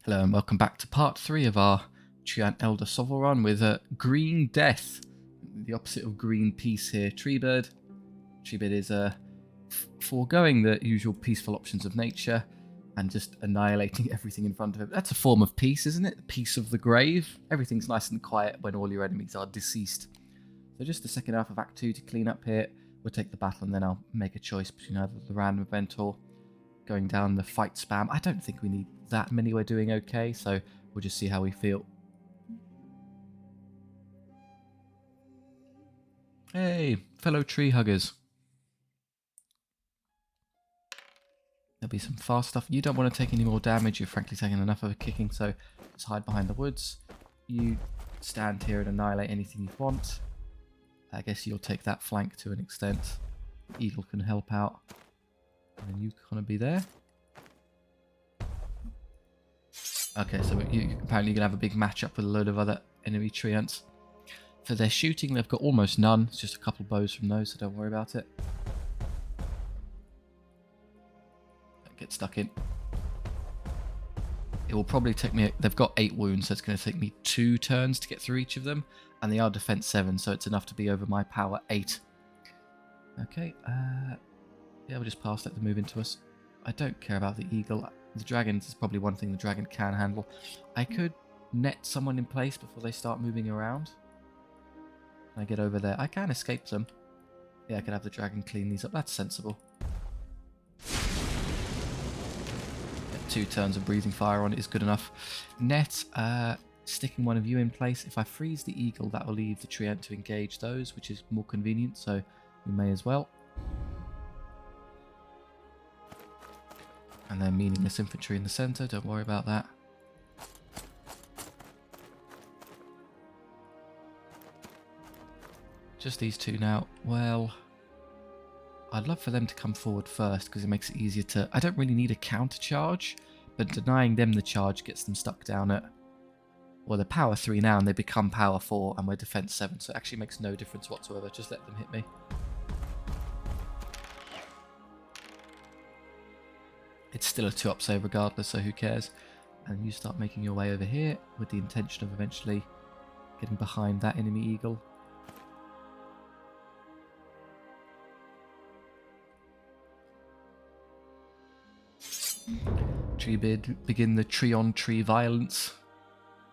Hello and welcome back to part 3 of our Treant Elder SOVL run with Green Death, the opposite of Green Peace here. Treebeard. Treebeard is foregoing the usual peaceful options of nature and just annihilating everything in front of him. That's a form of peace, isn't it? The peace of the grave. Everything's nice and quiet when all your enemies are deceased. So just the second half of Act 2 to clean up here. We'll take the battle and then I'll make a choice between either the random event or going down the fight spam. I don't think we need that many. We're doing okay, so we'll just see how we feel. Hey, fellow tree huggers. There'll be some fast stuff. You don't want to take any more damage. You're frankly taking enough of a kicking, so just hide behind the woods. You stand here and annihilate anything you want. I guess you'll take that flank to an extent. Eagle can help out. And then you kind of be there. Okay, so you apparently going to have a big matchup with a load of other enemy treants. For their shooting, they've got almost none. It's just a couple of bows from those, so don't worry about it. Get stuck in. It will probably take me... They've got 8 wounds, so it's going to take me 2 turns to get through each of them. And they are defense 7, so it's enough to be over my power 8. Okay, yeah, we'll just pass, let them move into us. I don't care about the eagle. The dragons is probably one thing the dragon can handle. I could net someone in place before they start moving around. Can I get over there? I can escape them. Yeah, I could have the dragon clean these up. That's sensible. Get 2 turns of breathing fire on it is good enough. Net, sticking one of you in place. If I freeze the eagle, that will leave the treant to engage those, which is more convenient, so we may as well. And then meaningless infantry in the centre, don't worry about that. Just these 2 now. Well, I'd love for them to come forward first because it makes it easier to... I don't really need a counter charge, but denying them the charge gets them stuck down at... Well, they're power 3 now and they become power 4 and we're defense 7, so it actually makes no difference whatsoever. Just let them hit me. It's still a 2-up save regardless, so who cares? And you start making your way over here with the intention of eventually getting behind that enemy eagle. Treebeard begin the tree-on-tree violence.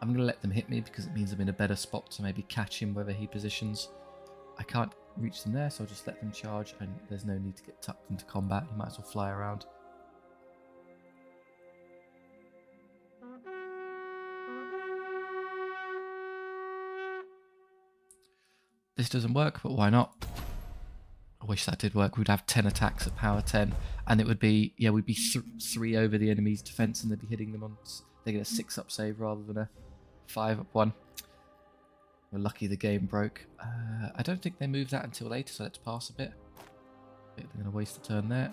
I'm going to let them hit me because it means I'm in a better spot to maybe catch him wherever he positions. I can't reach them there, so I'll just let them charge, and there's no need to get tucked into combat. You might as well fly around. This doesn't work, but why not? I wish that did work. We'd have 10 attacks at power 10, and it would be, yeah, we'd be 3 over the enemy's defense, and they'd be hitting them on... They get a 6-up save rather than a 5-up one. We're lucky the game broke. I don't think they move that until later, so let's pass a bit. They're going to waste a turn there.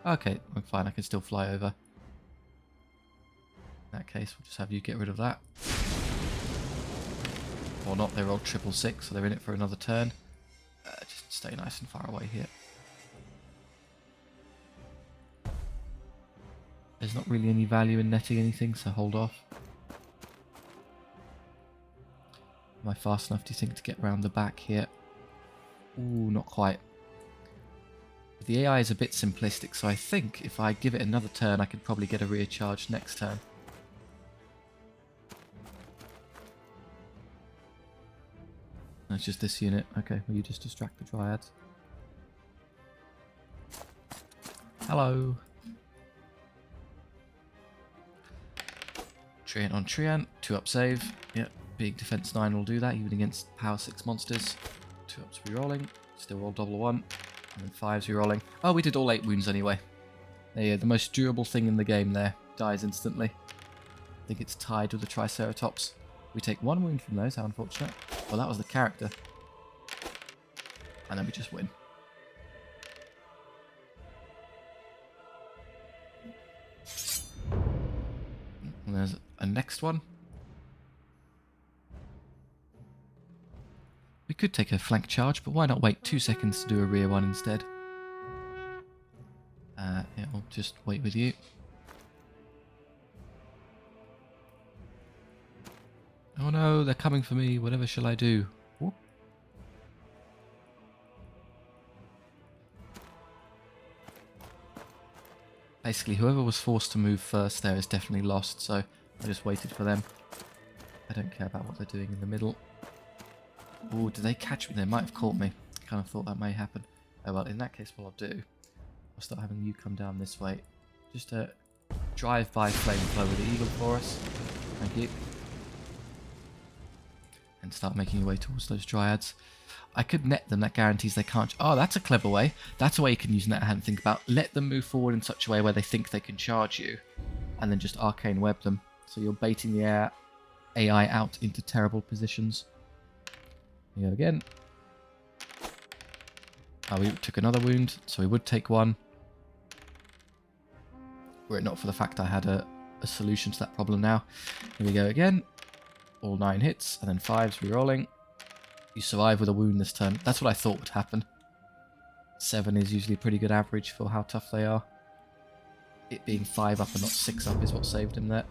Okay, I'm fine. I can still fly over. In that case, we'll just have you get rid of that. Or not, they rolled 666, so they're in it for another turn. Just stay nice and far away here. There's not really any value in netting anything, so hold off. Am I fast enough, do you think, to get round the back here? Ooh, not quite. The AI is a bit simplistic, so I think if I give it another turn, I could probably get a rear charge next turn. It's just this unit. Okay, well, you just distract the dryads. Hello. Treant on Treant. 2-up save. Yep, big defense 9 will do that, even against power 6 monsters. 2-ups rerolling. Still roll double 1. And then 5s rerolling. Oh, we did all 8 wounds anyway. Yeah, the most durable thing in the game there. Dies instantly. I think it's tied with the Triceratops. We take 1 wound from those, how unfortunate. Well, that was the character. And then we just win. And there's a next one. We could take a flank charge, but why not wait 2 seconds to do a rear one instead? Yeah, we'll just wait with you. Oh no, they're coming for me. Whatever shall I do? Whoop. Basically, whoever was forced to move first there is definitely lost, so I just waited for them. I don't care about what they're doing in the middle. Oh, did they catch me? They might have caught me. I kind of thought that may happen. Oh well, in that case, what I'll do, I'll start having you come down this way. Just a drive-by flamethrower with the eagle for us. Thank you. And start making your way towards those dryads. I could net them, that guarantees they can't... Oh, that's a clever way. That's a way you can use net I hadn't think about. Let them move forward in such a way where they think they can charge you. And then just arcane web them. So you're baiting the AI out into terrible positions. Here we go again. Oh, we took another wound, so we would take one. Were it not for the fact I had a solution to that problem now. Here we go again. All 9 hits, and then 5s re-rolling. You survive with a wound this turn. That's what I thought would happen. 7 is usually a pretty good average for how tough they are. It being 5 up and not 6 up is what saved him there.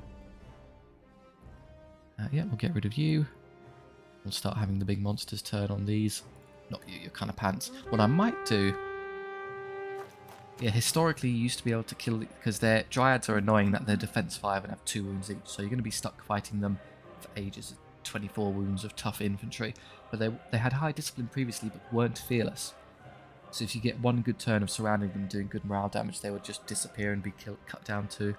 Yeah, we'll get rid of you. We'll start having the big monsters turn on these. Not you, you're kind of pants. What I might do... Yeah, historically you used to be able to kill... Because their dryads are annoying that they're defense 5 and have 2 wounds each. So you're going to be stuck fighting them for ages. 24 wounds of tough infantry. But they had high discipline previously but weren't fearless. So if you get one good turn of surrounding them doing good morale damage, they would just disappear and be cut down to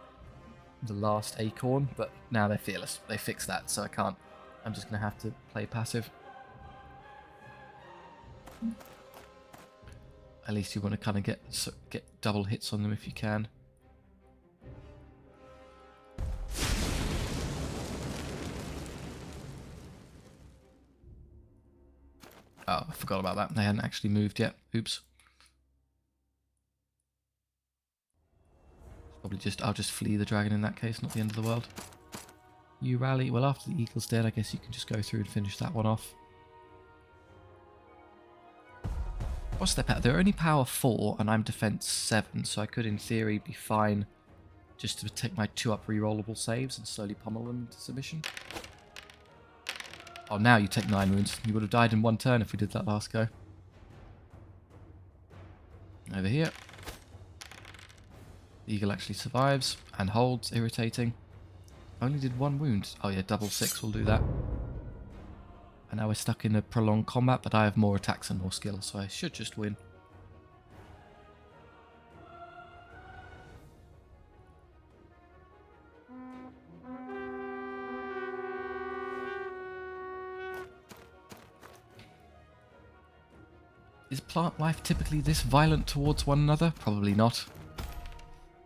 the last acorn. But now they're fearless. They fixed that, so I can't. I'm just going to have to play passive. At least you want to kind of get double hits on them if you can. Oh, I forgot about that. They hadn't actually moved yet. Oops. Probably I'll just flee the dragon in that case, not the end of the world. You rally. Well, after the eagle's dead, I guess you can just go through and finish that one off. What's their power? They're only power 4 and I'm defense 7, so I could in theory be fine just to take my 2-up rerollable saves and slowly pummel them into submission. Oh, now you take 9 wounds. You would have died in 1 turn if we did that last go. Over here. The eagle actually survives and holds, irritating. Only did 1 wound. Oh yeah, double 6 will do that. And now we're stuck in a prolonged combat, but I have more attacks and more skill, so I should just win. Is plant life typically this violent towards one another? Probably not.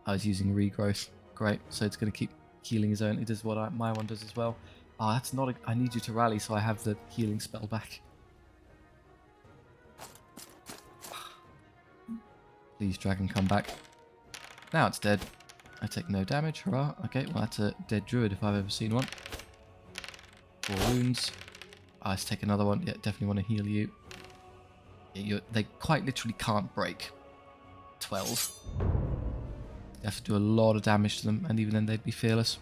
I was using regrowth. Great, so it's going to keep healing his own. It does what my one does as well. Oh, that's not I need you to rally so I have the healing spell back. Please, dragon, come back. Now it's dead. I take no damage. Hurrah. Okay, well that's a dead druid if I've ever seen one. 4 wounds. Oh, let's take another one. Yeah, definitely want to heal you. Yeah, they quite literally can't break. 12. You have to do a lot of damage to them, and even then they'd be fearless.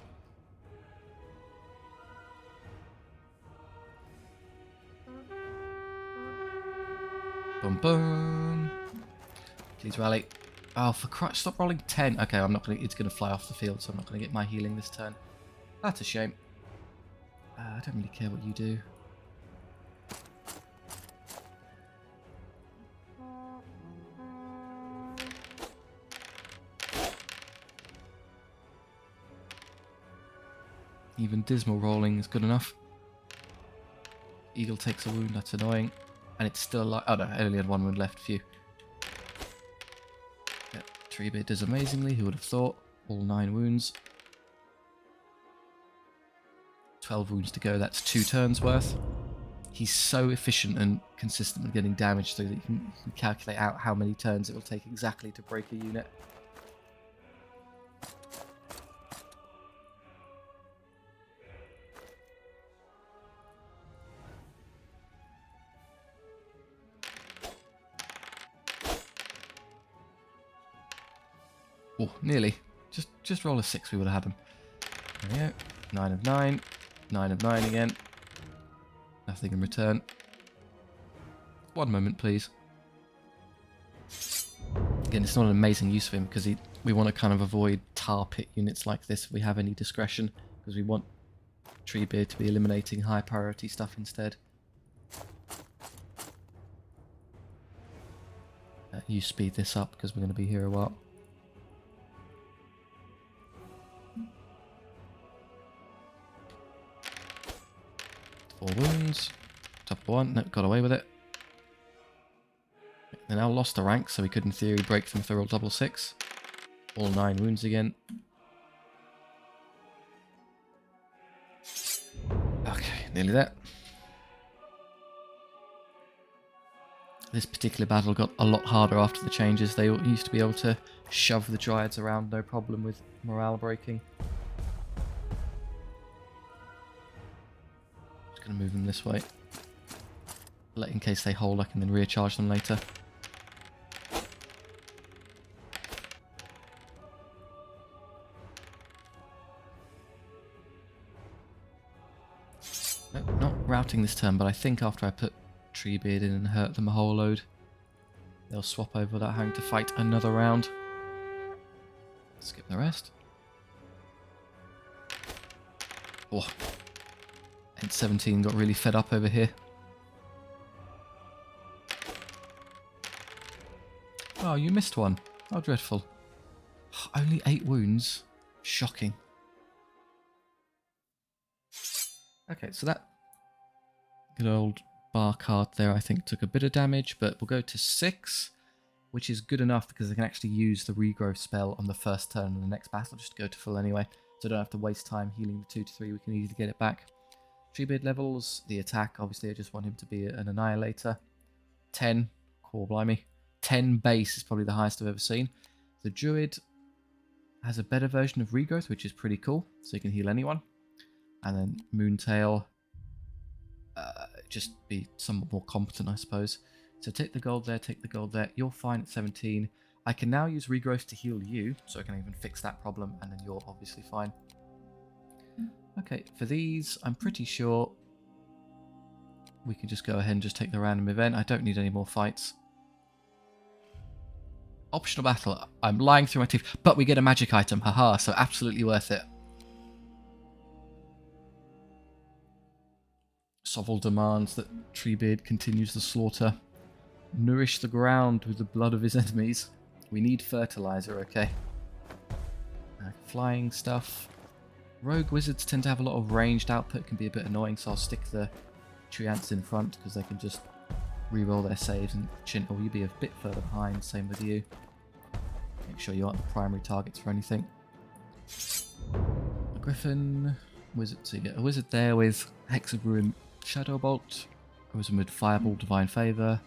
Boom, boom. Please rally. Oh, for Christ, stop rolling 10. Okay, I'm not gonna. It's gonna fly off the field, so I'm not gonna get my healing this turn. That's a shame. I don't really care what you do. Even dismal rolling is good enough. Eagle takes a wound, that's annoying. And it's still alive. Oh no, I only had 1 wound left. Phew. Yeah, Treebeard does amazingly, who would have thought? All 9 wounds. 12 wounds to go, that's 2 turns worth. He's so efficient and consistent with getting damage so that you can calculate out how many turns it will take exactly to break a unit. Oh, nearly. Just roll a 6, we would have had him. There we go. 9 of 9. 9 of 9 again. Nothing in return. One moment, please. Again, it's not an amazing use of him because we want to kind of avoid tar pit units like this if we have any discretion, because we want Treebeard to be eliminating high priority stuff instead. You speed this up because we're going to be here a while. Four wounds. Top one. No, got away with it. They now lost a rank, so we could in theory break them if they're all double 6. All 9 wounds again. Okay, nearly there. This particular battle got a lot harder after the changes. They used to be able to shove the Dryads around, no problem with morale breaking. Just going to move them this way. In case they hold, I can then recharge them later. No, not routing this turn, but I think after I put Treebeard in and hurt them a whole load, they'll swap over without having to fight another round. Skip the rest. Oh, N17 got really fed up over here. Oh, you missed one. How dreadful. Only 8 wounds. Shocking. Okay, so that good old bar card there I think took a bit of damage, but we'll go to 6, which is good enough because they can actually use the regrowth spell on the first turn in the next battle just to go to full anyway. So I don't have to waste time healing the 2 to 3, we can easily get it back. Treebeard levels, the attack, obviously I just want him to be an annihilator. 10, core blimey. 10 base is probably the highest I've ever seen. The Druid has a better version of regrowth, which is pretty cool, so you can heal anyone. And then Moontail, just be somewhat more competent, I suppose. So take the gold there, take the gold there. You're fine at 17. I can now use regrowth to heal you, so I can even fix that problem, and then you're obviously fine. Okay, for these, I'm pretty sure we can just go ahead and just take the random event. I don't need any more fights. Optional battle. I'm lying through my teeth, but we get a magic item. Haha, so absolutely worth it. SOVL demands that Treebeard continues the slaughter. Nourish the ground with the blood of his enemies. We need fertiliser, okay. Flying stuff. Rogue wizards tend to have a lot of ranged output, can be a bit annoying, so I'll stick the Treants in front because they can just reroll their saves and chin, or you'll be a bit further behind, same with you. Make sure you aren't the primary targets for anything. A Griffin, wizard, so you get a wizard there with Hexabrew Shadowbolt, a wizard with Fireball, Divine Favour,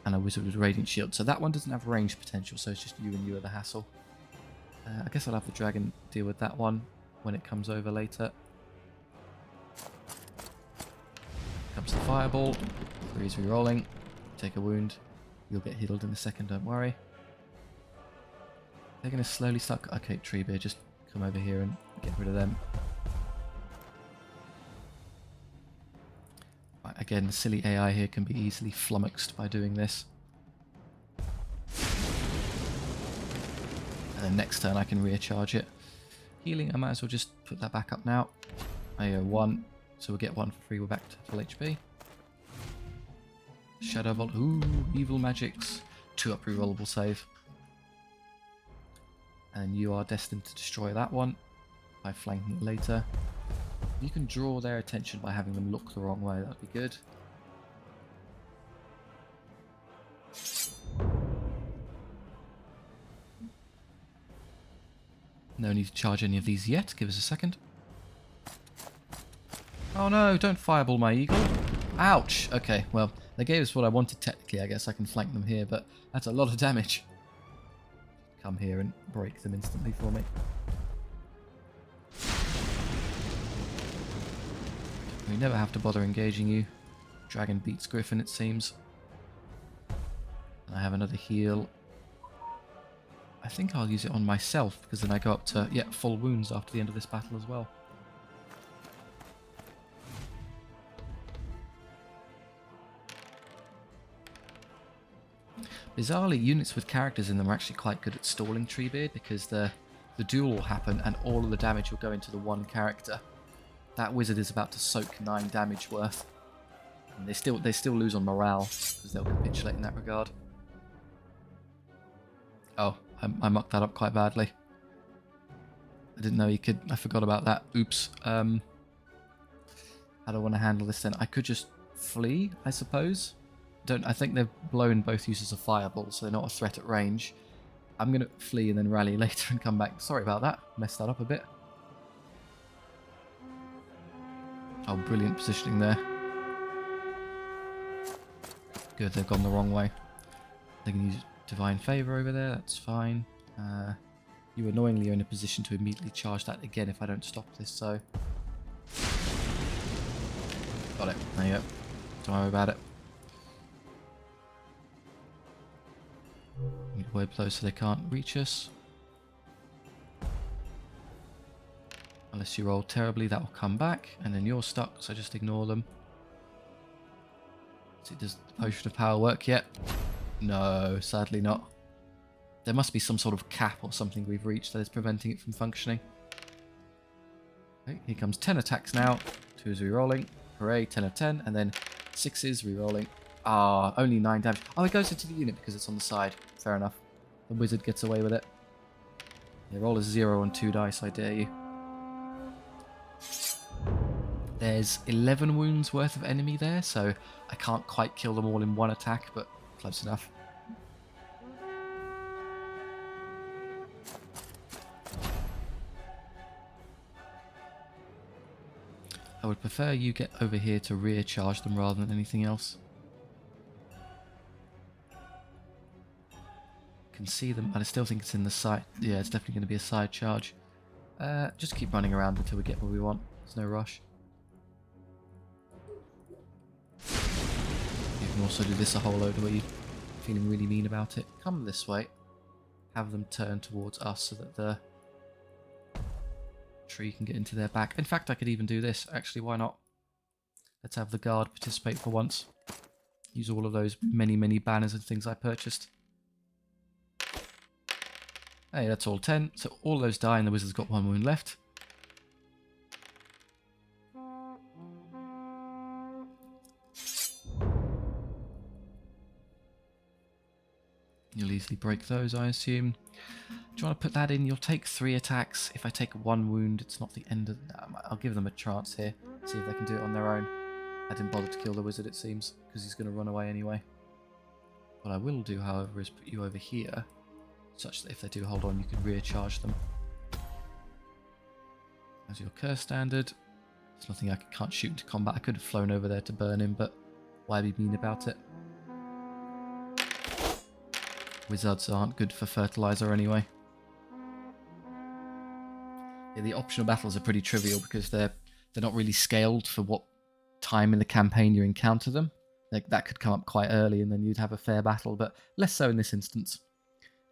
and a wizard with Radiant Shield. So that one doesn't have range potential, so it's just you and you are the hassle. I guess I'll have the dragon deal with that one when it comes over later. Comes the Fireball, 3 is rerolling, take a wound, you'll get healed in a second, don't worry. They're going to slowly start... Okay, Treebeard, just come over here and get rid of them. Right, again, the silly AI here can be easily flummoxed by doing this. And then next turn I can recharge it. Healing, I might as well just put that back up now. I go 1, so we'll get 1 for free, we're back to full HP. Shadowbolt, ooh, evil magics. 2 up rerollable save. And you are destined to destroy that one by flanking it later. You can draw their attention by having them look the wrong way, that'd be good. No need to charge any of these yet, give us a second. Oh no, don't fireball my eagle. Ouch! Okay, well, they gave us what I wanted technically, I guess I can flank them here, but that's a lot of damage. Come here and break them instantly for me. We never have to bother engaging you. Dragon beats Griffin, it seems. And I have another heal. I think I'll use it on myself, because then I go up to, yeah, full wounds after the end of this battle as well. Bizarrely, units with characters in them are actually quite good at stalling Treebeard because the duel will happen and all of the damage will go into the one character. That wizard is about to soak 9 damage worth. And they still lose on morale because they'll capitulate in that regard. Oh, I mucked that up quite badly. I didn't know you could. I forgot about that. Oops. How do I want to handle this then? I could just flee, I suppose. I think they've blown both uses of fireball, so they're not a threat at range. I'm going to flee and then rally later and come back. Sorry about that. Messed that up a bit. Oh, brilliant positioning there. Good, they've gone the wrong way. They can use Divine Favour over there, that's fine. You annoyingly are in a position to immediately charge that again if I don't stop this, so... Got it, there you go. Don't worry about it. Need word blows so they can't reach us. Unless you roll terribly, that will come back, and then you're stuck, so just ignore them. Does the Potion of Power work yet? No, sadly not. There must be some sort of cap or something we've reached that is preventing it from functioning. Okay, here comes 10 attacks now. 2s re-rolling. Hooray, 10 of 10. And then 6s re-rolling. Ah, only 9 damage. Oh, it goes into the unit because it's on the side. Fair enough. The wizard gets away with it. Yeah, roll a 0 on 2 dice, I dare you. There's 11 wounds worth of enemy there, so I can't quite kill them all in one attack, but close enough. I would prefer you get over here to rear charge them rather than anything else. Can see them, and I still think it's in the side. Yeah, it's definitely going to be a side charge. Just keep running around until we get what we want. There's no rush. You can also do this a whole load where you're feeling really mean about it. Come this way. Have them turn towards us so that the tree can get into their back. In fact, I could even do this. Actually, why not? Let's have the guard participate for once. Use all of those many banners and things I purchased. Hey, that's all 10. So all those die and the wizard's got 1 wound left. You'll easily break those, I assume. Do you want to put that in? You'll take 3 attacks. If I take 1 wound, it's not the end of... I'll give them a chance here. See if they can do it on their own. I didn't bother to kill the wizard, it seems, because he's going to run away anyway. What I will do, however, is put you over here, such that if they do hold on, you can rear charge them. As your curse standard. There's nothing I can't shoot into combat. I could have flown over there to burn him, but why be mean about it? Wizards aren't good for fertiliser anyway. Yeah, the optional battles are pretty trivial because they're not really scaled for what time in the campaign you encounter them. Like, that could come up quite early and then you'd have a fair battle, but less so in this instance.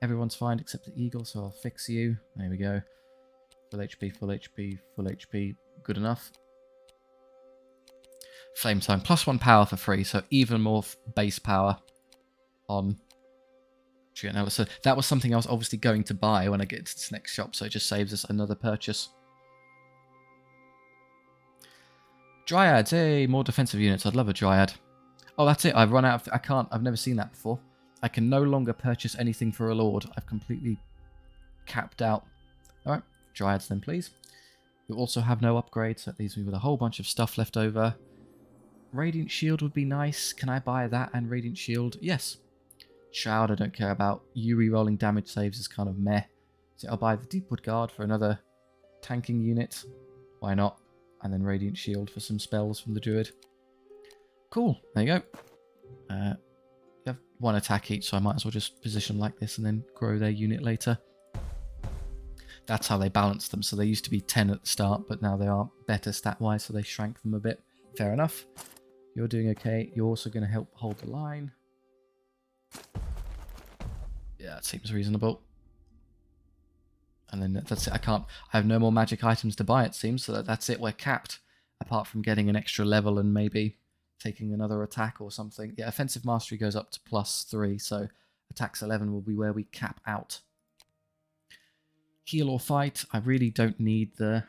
Everyone's fine except the eagle, so I'll fix you. There we go. Full HP, full HP, full HP. Good enough. Flame Tongue. +1 power for free, so even more base power on Treant Elder. So that was something I was obviously going to buy when I get to this next shop, so it just saves us another purchase. Dryads. Hey, more defensive units. I'd love a Dryad. Oh, that's it. I've run out of... I've never seen that before. I can no longer purchase anything for a lord. I've completely capped out. Alright, Dryads then, please. You also have no upgrades, so it leaves me with a whole bunch of stuff left over. Radiant Shield would be nice. Can I buy that and Radiant Shield? Yes. Shroud I don't care about. You re-rolling damage saves is kind of meh. So I'll buy the Deepwood Guard for another tanking unit. Why not? And then Radiant Shield for some spells from the Druid. Cool. There you go. You have 1 attack each, so I might as well just position like this and then grow their unit later. That's how they balance them. So they used to be 10 at the start, but now they are better stat-wise, so they shrank them a bit. Fair enough. You're doing okay. You're also going to help hold the line. Yeah, it seems reasonable. And then that's it. I have no more magic items to buy, it seems, so that's it. We're capped. Apart from getting an extra level and maybe taking another attack or something. Yeah, offensive mastery goes up to +3, so attacks 11 will be where we cap out. Heal or fight, I really don't need the...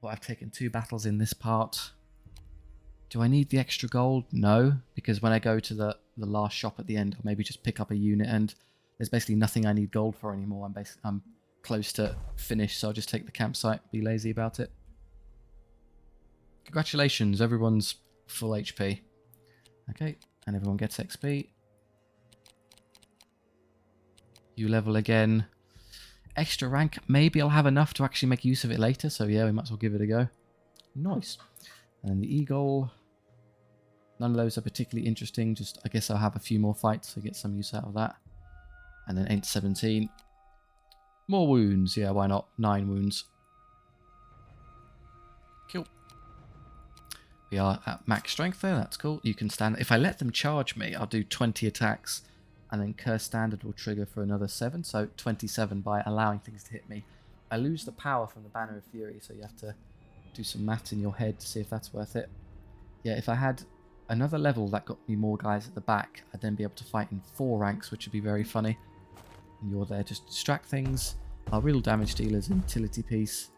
Well, I've taken 2 battles in this part. Do I need the extra gold? No, because when I go to the last shop at the end, I'll maybe just pick up a unit, and there's basically nothing I need gold for anymore. I'm close to finished, so I'll just take the campsite, be lazy about it. Congratulations, everyone's full HP. Okay, and everyone gets XP. You level again. Extra rank, maybe I'll have enough to actually make use of it later, so yeah, we might as well give it a go. Nice. And the eagle, none of those are particularly interesting, just I guess I'll have a few more fights to get some use out of that. And then 8-17. More wounds, yeah, why not? 9 wounds. Cool. We are at max strength there, that's cool. You can stand, if I let them charge me, I'll do 20 attacks, and then Curse Standard will trigger for another 7, so 27 by allowing things to hit me. I lose the power from the Banner of Fury, so you have to do some maths in your head to see if that's worth it. Yeah, if I had another level that got me more guys at the back, I'd then be able to fight in 4 ranks, which would be very funny. And you're there just to distract things. Our real damage dealer's an utility piece.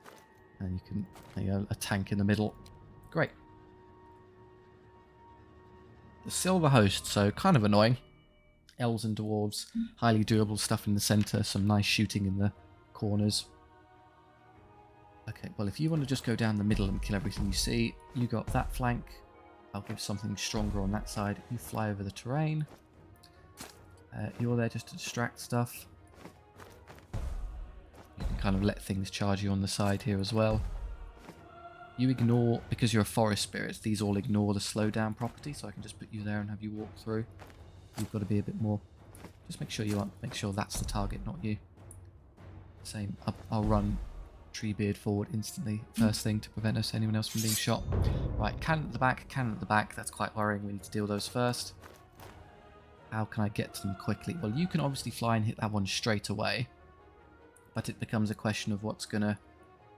And you can, there you go, a tank in the middle. Great. The Silver Host, so kind of annoying. Elves and dwarves, highly doable stuff in the centre, some nice shooting in the corners. Okay, well if you want to just go down the middle and kill everything you see, you got that flank. I'll give something stronger on that side. You fly over the terrain. You're there just to distract stuff. You can kind of let things charge you on the side here as well. You ignore, because you're a forest spirit, these all ignore the slowdown property, so I can just put you there and have you walk through. You've got to be a bit more. Just make sure make sure that's the target, not you. Same. I'll run Treebeard forward instantly, first thing, to prevent anyone else from being shot. Right, cannon at the back, cannon at the back. That's quite worrying. We need to deal those first. How can I get to them quickly? Well, you can obviously fly and hit that one straight away, but it becomes a question of what's gonna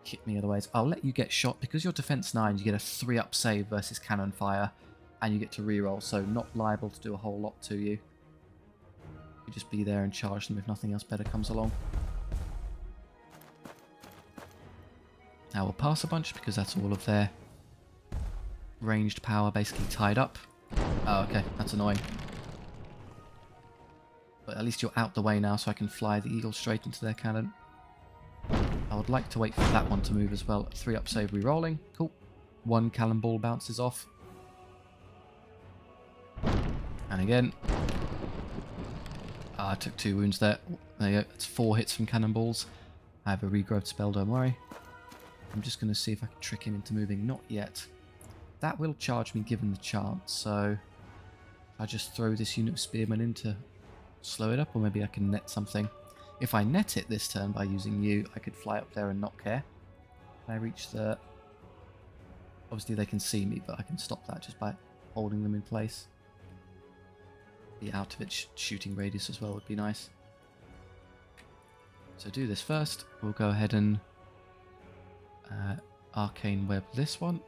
hit me otherwise. I'll let you get shot because you're defense 9. You get a 3-up save versus cannon fire. And you get to reroll, so not liable to do a whole lot to you. You just be there and charge them if nothing else better comes along. Now we'll pass a bunch because that's all of their ranged power basically tied up. Oh, okay, that's annoying. But at least you're out the way now, so I can fly the eagle straight into their cannon. I would like to wait for that one to move as well. 3-up save rerolling. Cool. 1 cannonball bounces off. And again. I took 2 wounds there. There you go. It's 4 hits from cannonballs. I have a regrowth spell, don't worry. I'm just going to see if I can trick him into moving. Not yet. That will charge me given the chance, so I just throw this unit of spearmen in to slow it up, or maybe I can net something. If I net it this turn by using you, I could fly up there and not care. I reach the... Obviously they can see me, but I can stop that just by holding them in place. Be out of its shooting radius as well would be nice. So do this first. We'll go ahead and arcane web this one.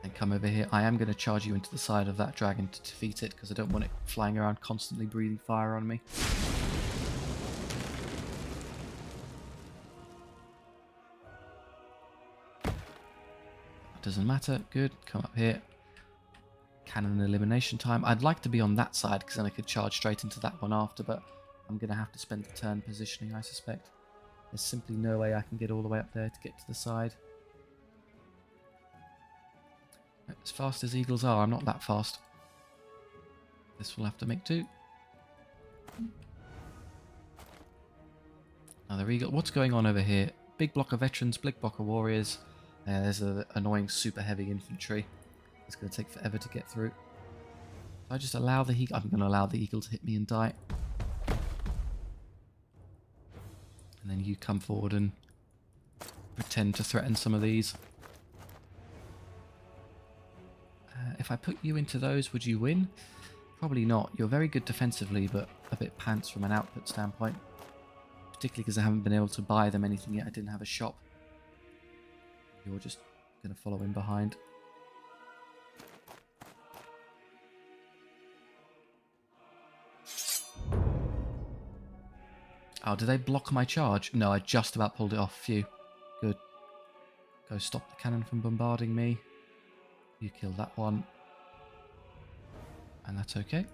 And come over here. I am going to charge you into the side of that dragon to defeat it because I don't want it flying around constantly breathing fire on me. Doesn't matter. Good. Come up here. Cannon elimination time. I'd like to be on that side because then I could charge straight into that one after, but I'm going to have to spend the turn positioning, I suspect. There's simply no way I can get all the way up there to get to the side. As fast as eagles are, I'm not that fast. This will have to make 2. Another eagle. What's going on over here? Big block of veterans, big block of warriors. There's an annoying super heavy infantry. It's going to take forever to get through. I just allow the eagle. I'm going to allow the eagle to hit me and die. And then you come forward and pretend to threaten some of these. If I put you into those, would you win? Probably not. You're very good defensively, but a bit pants from an output standpoint. Particularly because I haven't been able to buy them anything yet. I didn't have a shop. You're just going to follow in behind. Oh, did they block my charge? No, I just about pulled it off. Phew. Good. Go stop the cannon from bombarding me. You killed that one. And that's okay.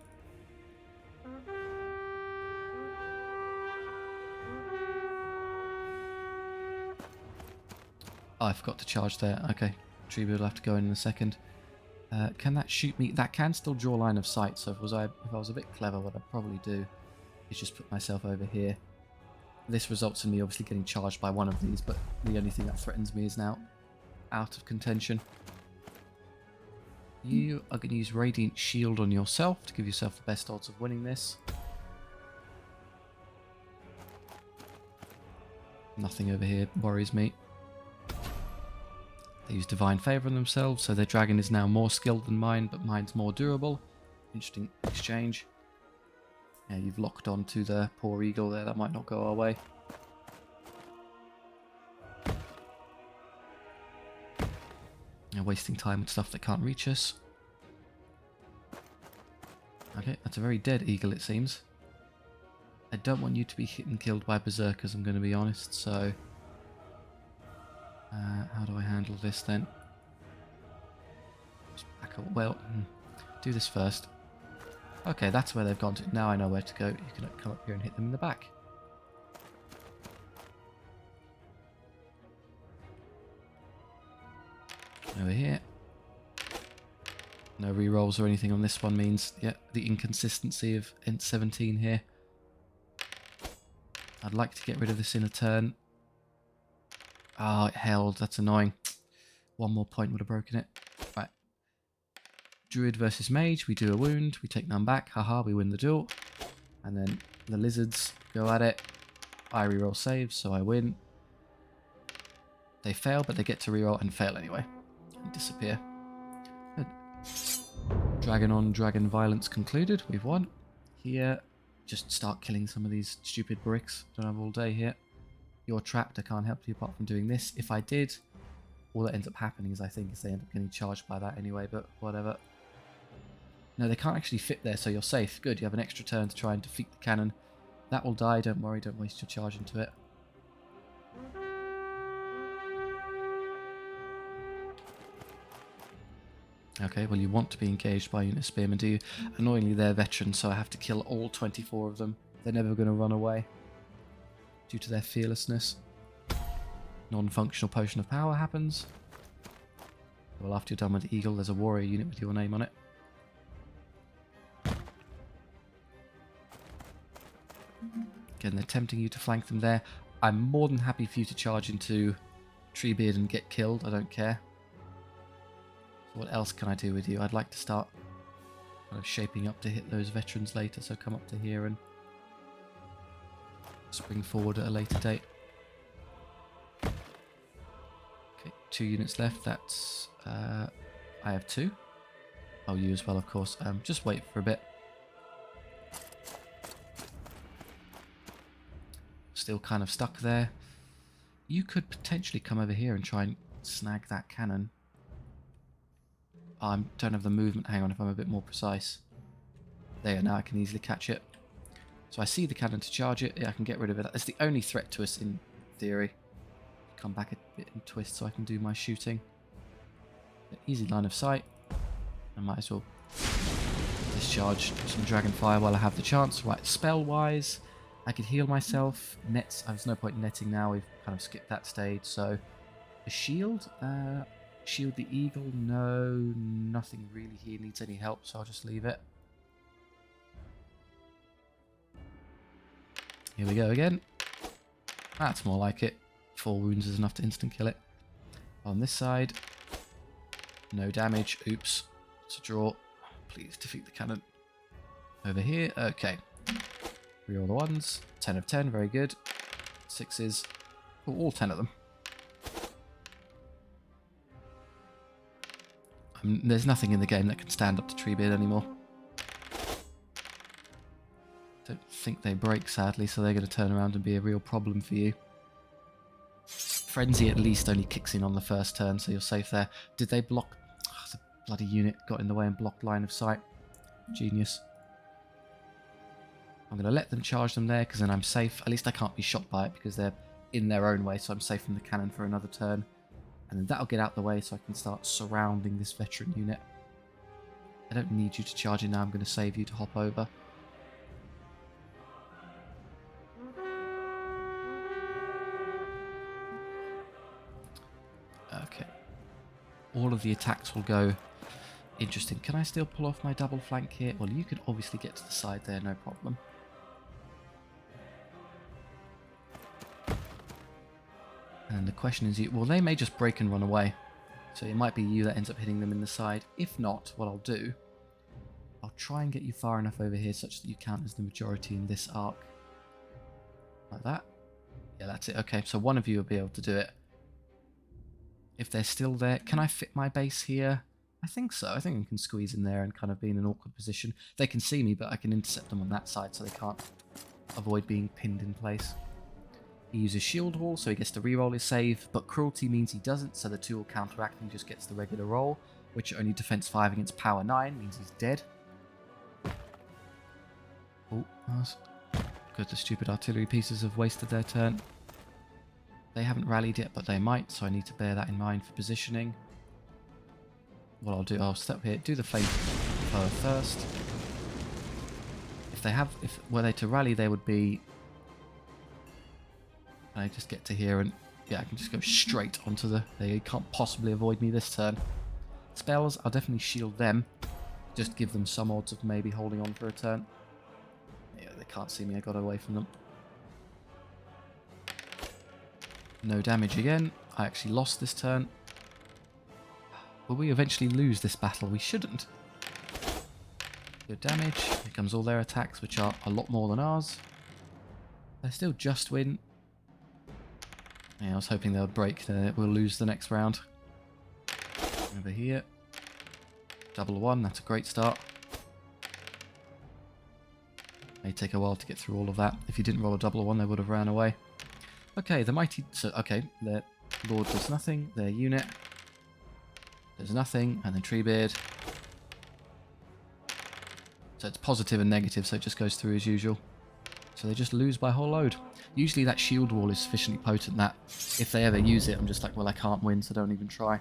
Oh, I forgot to charge there. Okay. Treebeard will have to go in a second. Can that shoot me? That can still draw line of sight, so if I was a bit clever, what I'd probably do is just put myself over here. This results in me obviously getting charged by one of these, but the only thing that threatens me is now out of contention. You are going to use Radiant Shield on yourself to give yourself the best odds of winning this. Nothing over here worries me. They use Divine Favour on themselves, so their dragon is now more skilled than mine, but mine's more durable. Interesting exchange. Yeah, you've locked on to the poor eagle there. That might not go our way. You're wasting time with stuff that can't reach us. Okay, that's a very dead eagle, it seems. I don't want you to be hit and killed by berserkers, I'm going to be honest, so... how do I handle this then? Just back up. Well, do this first. Okay, that's where they've gone to. Now I know where to go. You can come up here and hit them in the back. Over here. No rerolls or anything on this one means, yeah, the inconsistency of Ent 17 here. I'd like to get rid of this in a turn. Ah, it held. That's annoying. One more point would have broken it. Right. Druid versus Mage. We do a wound. We take none back. Haha, we win the duel. And then the lizards go at it. I reroll saves, so I win. They fail, but they get to reroll and fail anyway. And disappear. Good. Dragon on dragon violence concluded. We've won. Here, just start killing some of these stupid bricks. Don't have all day here. You're trapped. I can't help you apart from doing this. If I did, all that ends up happening is they end up getting charged by that anyway, but whatever. No, they can't actually fit there, so you're safe. Good, you have an extra turn to try and defeat the cannon. That will die, don't worry, don't waste your charge into it. Okay, well you want to be engaged by a unit of spearmen, do you? Annoyingly, they're veterans, so I have to kill all 24 of them. They're never going to run away. Due to their fearlessness. Non-functional potion of power happens. Well, after you're done with the eagle, there's a warrior unit with your name on it. Again, they're tempting you to flank them there. I'm more than happy for you to charge into Treebeard and get killed. I don't care. So what else can I do with you? I'd like to start kind of shaping up to hit those veterans later, so come up to here and spring forward at a later date. Okay, 2 units left. That's I have 2. Oh, you as well, of course. Just wait for a bit. Still kind of stuck there. You could potentially come over here and try and snag that cannon. I don't have the movement. Hang on, if I'm a bit more precise. There, now I can easily catch it. So I see the cannon to charge it. Yeah, I can get rid of it. It's the only threat to us in theory. Come back a bit and twist so I can do my shooting. Easy line of sight. I might as well discharge some dragon fire while I have the chance. Right, spell wise, I could heal myself. Nets. There's no point in netting now. We've kind of skipped that stage. So a shield. Shield the eagle. No, nothing really here needs any help. So I'll just leave it. Here we go again. That's more like it. 4 wounds is enough to instant kill it. On this side, no damage. Oops. It's a draw. Please defeat the cannon. Over here. Okay. Reroll the ones. 10 of 10. Very good. 6s. Oh, all 10 of them. There's nothing in the game that can stand up to Treebeard anymore. Don't think they break, sadly, so they're going to turn around and be a real problem for you. Frenzy at least only kicks in on the first turn, so you're safe there. Did they block? Oh, the bloody unit got in the way and blocked line of sight. Genius. I'm going to let them charge them there because then I'm safe. At least I can't be shot by it because they're in their own way, so I'm safe from the cannon for another turn. And then that'll get out the way so I can start surrounding this veteran unit. I don't need you to charge in now. I'm going to save you to hop over. Okay. All of the attacks will go. Interesting. Can I still pull off my double flank here? Well, you can obviously get to the side there, no problem. And the question is, well, they may just break and run away. So it might be you that ends up hitting them in the side. If not, what I'll do, I'll try and get you far enough over here such that you count as the majority in this arc. Like that. Yeah, that's it. Okay, so one of you will be able to do it. If they're still there, can I fit my base here? I think so. I think I can squeeze in there and kind of be in an awkward position. They can see me, but I can intercept them on that side so they can't avoid being pinned in place. He uses shield wall, so he gets to reroll his save, but cruelty means he doesn't, so the 2 will counteract and he just gets the regular roll, which only defense 5 against power 9 means he's dead. Oh, nice. Good, the stupid artillery pieces have wasted their turn. They haven't rallied yet, but they might, so I need to bear that in mind for positioning. What I'll do, I'll step here, do the flamethrower first. If were they to rally, they would be. I just get to here and yeah, I can just go straight onto the. They can't possibly avoid me this turn. Spells, I'll definitely shield them. Just give them some odds of maybe holding on for a turn. Yeah, they can't see me. I got away from them. No damage again. I actually lost this turn. Will we eventually lose this battle? We shouldn't. Good damage. Here comes all their attacks, which are a lot more than ours. They still just win. Yeah, I was hoping they would break. We'll lose the next round. Over here. Double 1. That's a great start. May take a while to get through all of that. If you didn't roll a double 1, they would have ran away. Okay, the mighty... So, okay, their lord does nothing. Their unit does nothing. And then Treebeard. So it's positive and negative, so it just goes through as usual. So they just lose by a whole load. Usually that shield wall is sufficiently potent that if they ever use it, I'm just like, well, I can't win, so don't even try.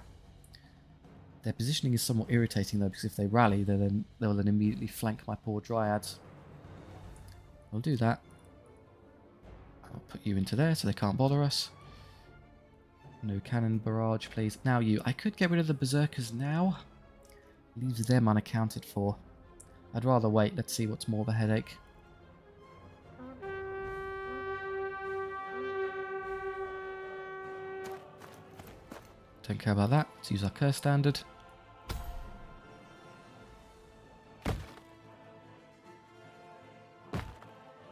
Their positioning is somewhat irritating, though, because if they rally, they'll then immediately flank my poor dryads. I'll do that. I'll put you into there so they can't bother us. No cannon barrage, please. Now you. I could get rid of the berserkers now. Leaves them unaccounted for. I'd rather wait. Let's see what's more of a headache. Don't care about that. Let's use our curse standard.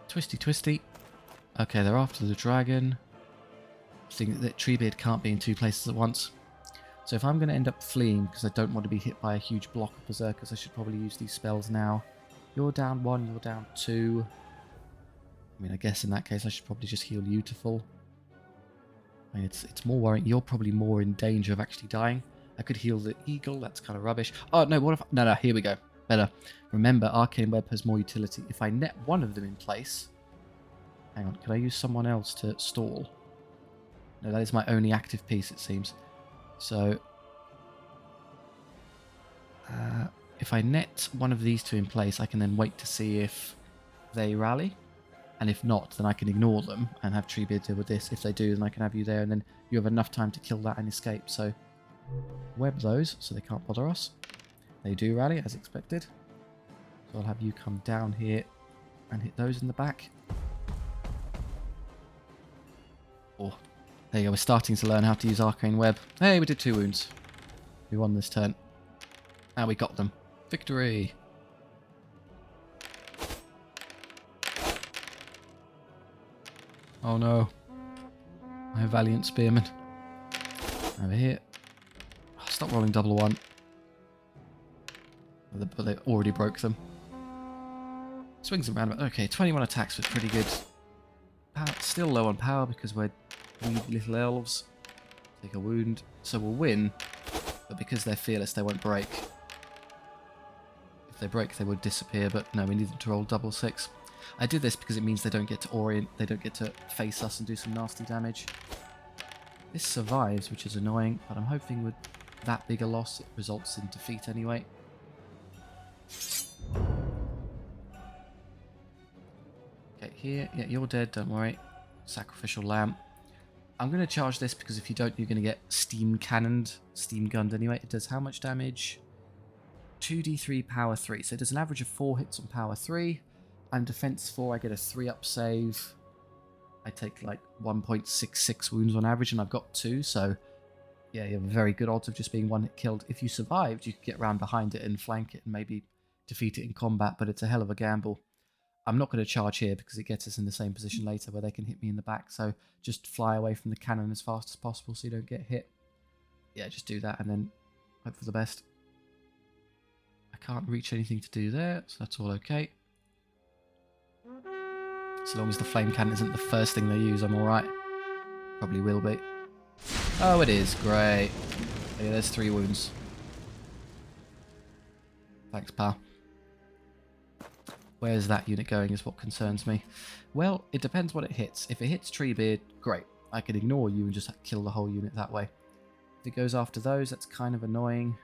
Twisty, twisty. Okay, they're after the dragon. I think that Treebeard can't be in 2 places at once. So if I'm going to end up fleeing because I don't want to be hit by a huge block of berserkers, I should probably use these spells now. You're down 1, you're down 2. I mean, I guess in that case I should probably just heal you to full. I mean, it's more worrying. You're probably more in danger of actually dying. I could heal the eagle. That's kind of rubbish. Oh, no, what if... No, here we go. Better. Remember, Arcane Web has more utility. If I net one of them in place... Hang on, can I use someone else to stall? No, that is my only active piece, it seems. So... if I net one of these 2 in place, I can then wait to see if they rally. And if not, then I can ignore them and have Treebeard deal with this. If they do, then I can have you there, and then you have enough time to kill that and escape. So, web those so they can't bother us. They do rally, as expected. So I'll have you come down here and hit those in the back. Oh, there you go. We're starting to learn how to use Arcane Web. Hey, we did 2 wounds. We won this turn. And we got them. Victory! Oh no. My valiant spearmen. Over here. Oh, stop rolling double 1. But they already broke them. Swings and roundabouts. Okay, 21 attacks was pretty good. Still low on power because we're little elves. Take a wound. So we'll win. But because they're fearless, they won't break. If they break, they would disappear. But no, we need them to roll double 6. I did this because it means they don't get to orient, they don't get to face us and do some nasty damage. This survives, which is annoying, but I'm hoping with that big a loss it results in defeat anyway. Okay, here, yeah, you're dead, don't worry. Sacrificial lamb. I'm going to charge this because if you don't, you're going to get steam gunned anyway. It does how much damage? 2d3 power 3. So it does an average of 4 hits on power 3. I'm defense 4. I get a 3-up save. I take like 1.66 wounds on average, and I've got 2. So yeah, you have a very good odds of just being 1 hit killed. If you survived, you could get round behind it and flank it and maybe defeat it in combat, but it's a hell of a gamble. I'm not going to charge here because it gets us in the same position later where they can hit me in the back. So just fly away from the cannon as fast as possible so you don't get hit. Yeah, just do that and then hope for the best. I can't reach anything to do there, so that's all okay. So long as the flame cannon isn't the first thing they use, I'm alright. Probably will be. Oh, it is. Great. Yeah, there's 3 wounds. Thanks, pal. Where's that unit going is what concerns me. Well, it depends what it hits. If it hits Treebeard, great. I can ignore you and just kill the whole unit that way. If it goes after those, that's kind of annoying.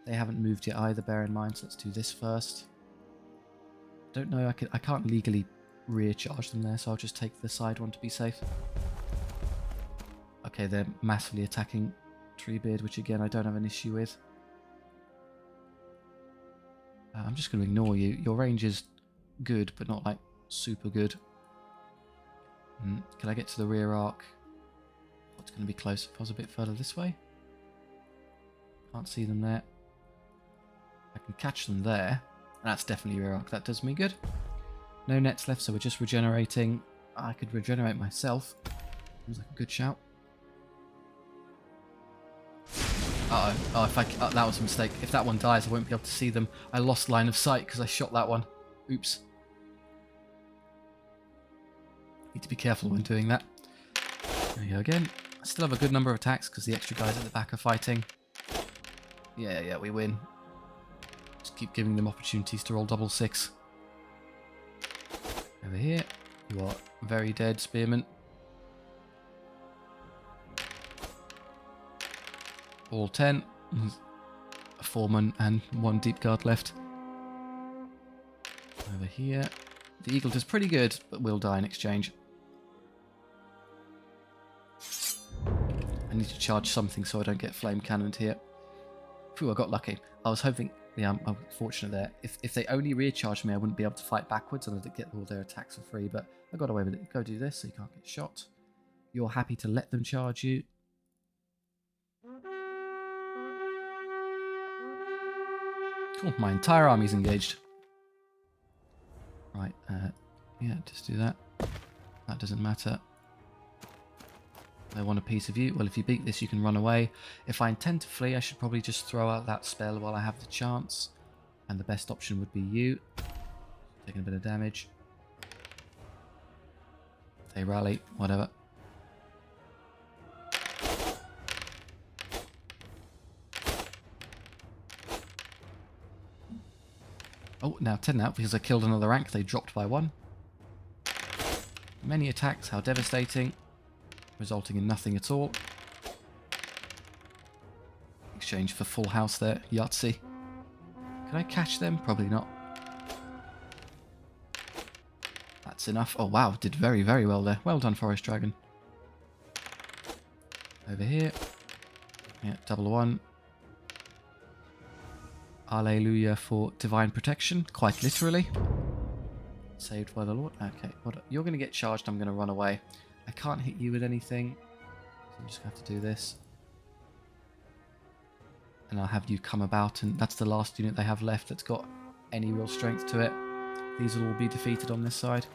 They haven't moved yet either, bear in mind, so let's do this first. Don't know, I can't legally rear charge them there, so I'll just take the side one to be safe. Okay, they're massively attacking Treebeard, which again I don't have an issue with. I'm just going to ignore you. Your range is good, but not like super good. Can I get to the rear arc? It's going to be close if I was a bit further this way. Can't see them there. I can catch them there. That's definitely rear arc. That does me good. No nets left, so we're just regenerating. I could regenerate myself. Seems like a good shout. Uh-oh. Oh, that was a mistake. If that one dies, I won't be able to see them. I lost line of sight because I shot that one. Oops. Need to be careful when doing that. There we go again. I still have a good number of attacks because the extra guys at the back are fighting. Yeah, we win. Just keep giving them opportunities to roll double 6. Over here, you are very dead, spearman. All 10. A foreman and 1 deep guard left. Over here. The eagle does pretty good, but will die in exchange. I need to charge something so I don't get flame cannoned here. Phew, I got lucky. I was hoping... Yeah, I'm fortunate there. If they only recharged me, I wouldn't be able to fight backwards and I'd get all their attacks for free, but I got away with it. Go do this so you can't get shot. You're happy to let them charge you. Cool, my entire army's engaged. Right, yeah, just do that. That doesn't matter. They want a piece of you. Well, if you beat this, you can run away. If I intend to flee, I should probably just throw out that spell while I have the chance. And the best option would be you. Taking a bit of damage. They rally, whatever. Oh, now 10 out because I killed another rank. They dropped by 1. Many attacks, how devastating. Resulting in nothing at all. Exchange for full house there, Yahtzee. Can I catch them? Probably not. That's enough. Oh wow, did very, very well there. Well done, Forest Dragon. Over here. Yeah, double 1. Alleluia for divine protection, quite literally. Saved by the Lord. Okay, you're going to get charged, I'm going to run away. I can't hit you with anything, so I'm just going to have to do this. And I'll have you come about, and that's the last unit they have left that's got any real strength to it. These will all be defeated on this side.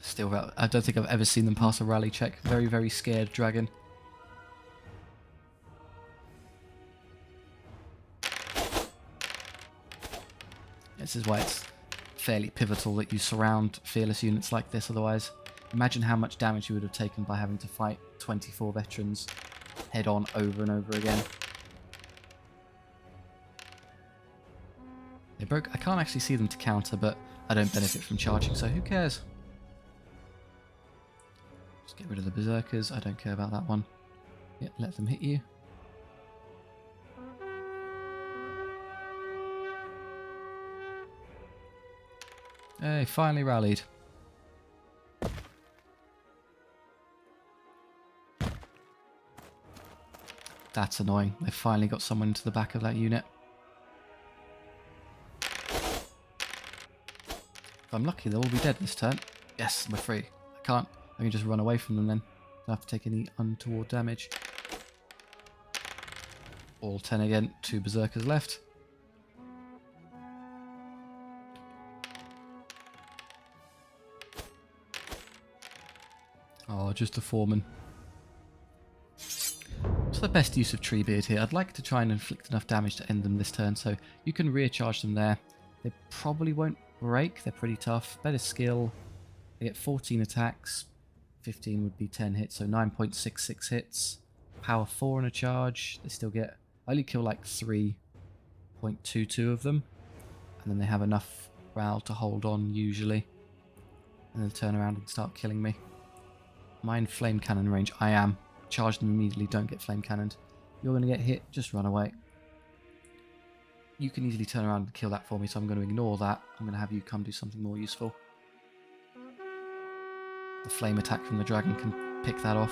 Still, I don't think I've ever seen them pass a rally check. Very, very scared dragon. This is why it's fairly pivotal that you surround fearless units like this, otherwise imagine how much damage you would have taken by having to fight 24 veterans head on over and over again. They broke. I can't actually see them to counter, but I don't benefit from charging, so who cares? Just get rid of the berserkers. I don't care about that one. Yeah, let them hit you. Hey, finally rallied. That's annoying. They finally got someone into the back of that unit. If I'm lucky, they'll all be dead this turn. Yes, we're free. I can just run away from them then. Don't have to take any untoward damage. All 10 again. 2 berserkers left. Oh, just a foreman. What's the best use of Treebeard here? I'd like to try and inflict enough damage to end them this turn, so you can rear charge them there. They probably won't break, they're pretty tough. Better skill. They get 14 attacks. 15 would be 10 hits, so 9.66 hits. Power 4 in a charge. They still get... I only kill like 3.22 of them. And then they have enough morale to hold on, usually. And they'll turn around and start killing me. Am I in flame cannon range? I am. Charge them immediately, don't get flame cannoned. You're going to get hit, just run away. You can easily turn around and kill that for me, so I'm going to ignore that. I'm going to have you come do something more useful. The flame attack from the dragon can pick that off.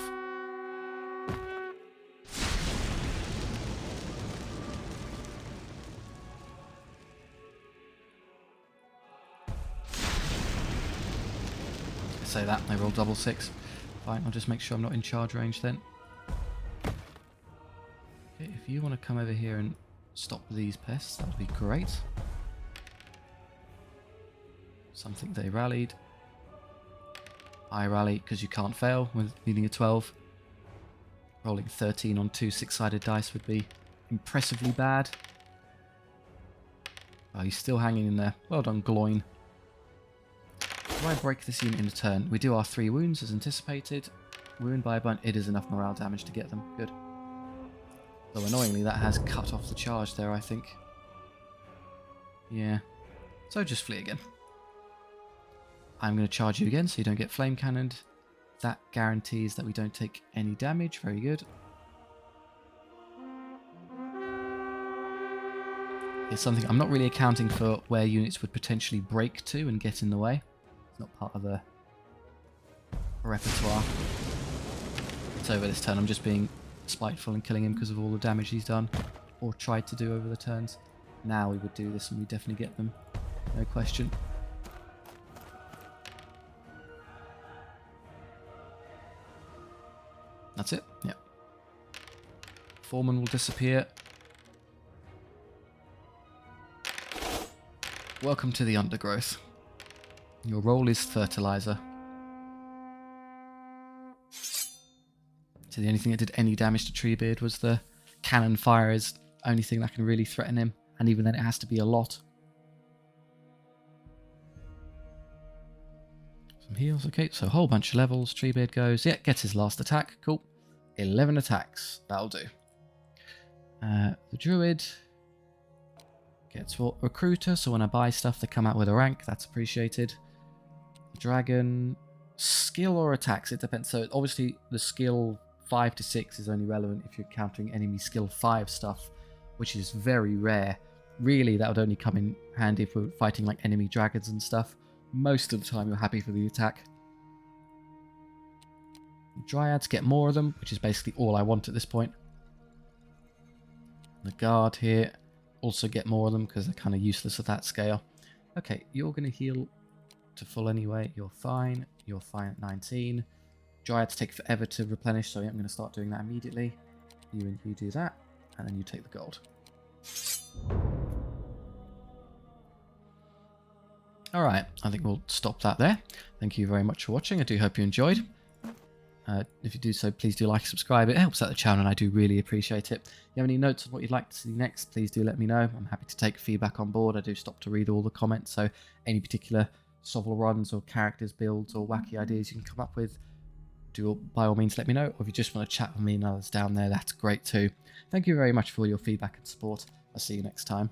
I say that, they roll double 6. Fine, I'll just make sure I'm not in charge range then. Okay, if you want to come over here and stop these pests, that would be great. Something they rallied. I rally because you can't fail with needing a 12. Rolling 13 on 2 6-sided dice would be impressively bad. Oh, he's still hanging in there. Well done, Gloin. Do I break this unit in a turn? We do our 3 wounds as anticipated. Wound by a bunch. It is enough morale damage to get them. Good. Though annoyingly, that has cut off the charge there, I think. Yeah. So just flee again. I'm going to charge you again so you don't get flame cannoned. That guarantees that we don't take any damage. Very good. It's something I'm not really accounting for where units would potentially break to and get in the way. It's not part of the repertoire. It's over this turn. I'm just being spiteful and killing him because of all the damage he's done or tried to do over the turns. Now we would do this and we definitely get them. No question. That's it? Yeah. Foreman will disappear. Welcome to the undergrowth. Your role is fertiliser. So the only thing that did any damage to Treebeard was the cannon fire is the only thing that can really threaten him. And even then it has to be a lot. Some heals, okay, so a whole bunch of levels. Treebeard goes, yeah, gets his last attack, cool. 11 attacks, that'll do. The Druid gets what? Recruiter, so when I buy stuff they come out with a rank, that's appreciated. The Dragon, skill or attacks, it depends. So obviously the skill 5 to 6 is only relevant if you're countering enemy skill 5 stuff, which is very rare. Really, that would only come in handy if we're fighting like enemy dragons and stuff. Most of the time you're happy for the attack. Dryads get more of them, which is basically all I want at this point. The guard here also get more of them because they're kind of useless at that scale. Okay, you're going to heal to full anyway. You're fine. You're fine at 19. Dryads take forever to replenish, so I'm going to start doing that immediately. You do that, and then you take the gold. Alright, I think we'll stop that there. Thank you very much for watching. I do hope you enjoyed. If you do so, please do like and subscribe. It helps out the channel and I do really appreciate it. If you have any notes on what you'd like to see next, please do let me know. I'm happy to take feedback on board. I do stop to read all the comments, so any particular SOVL runs or characters, builds or wacky ideas you can come up with, do by all means let me know. Or if you just want to chat with me and others down there, that's great too. Thank you very much for all your feedback and support. I'll see you next time.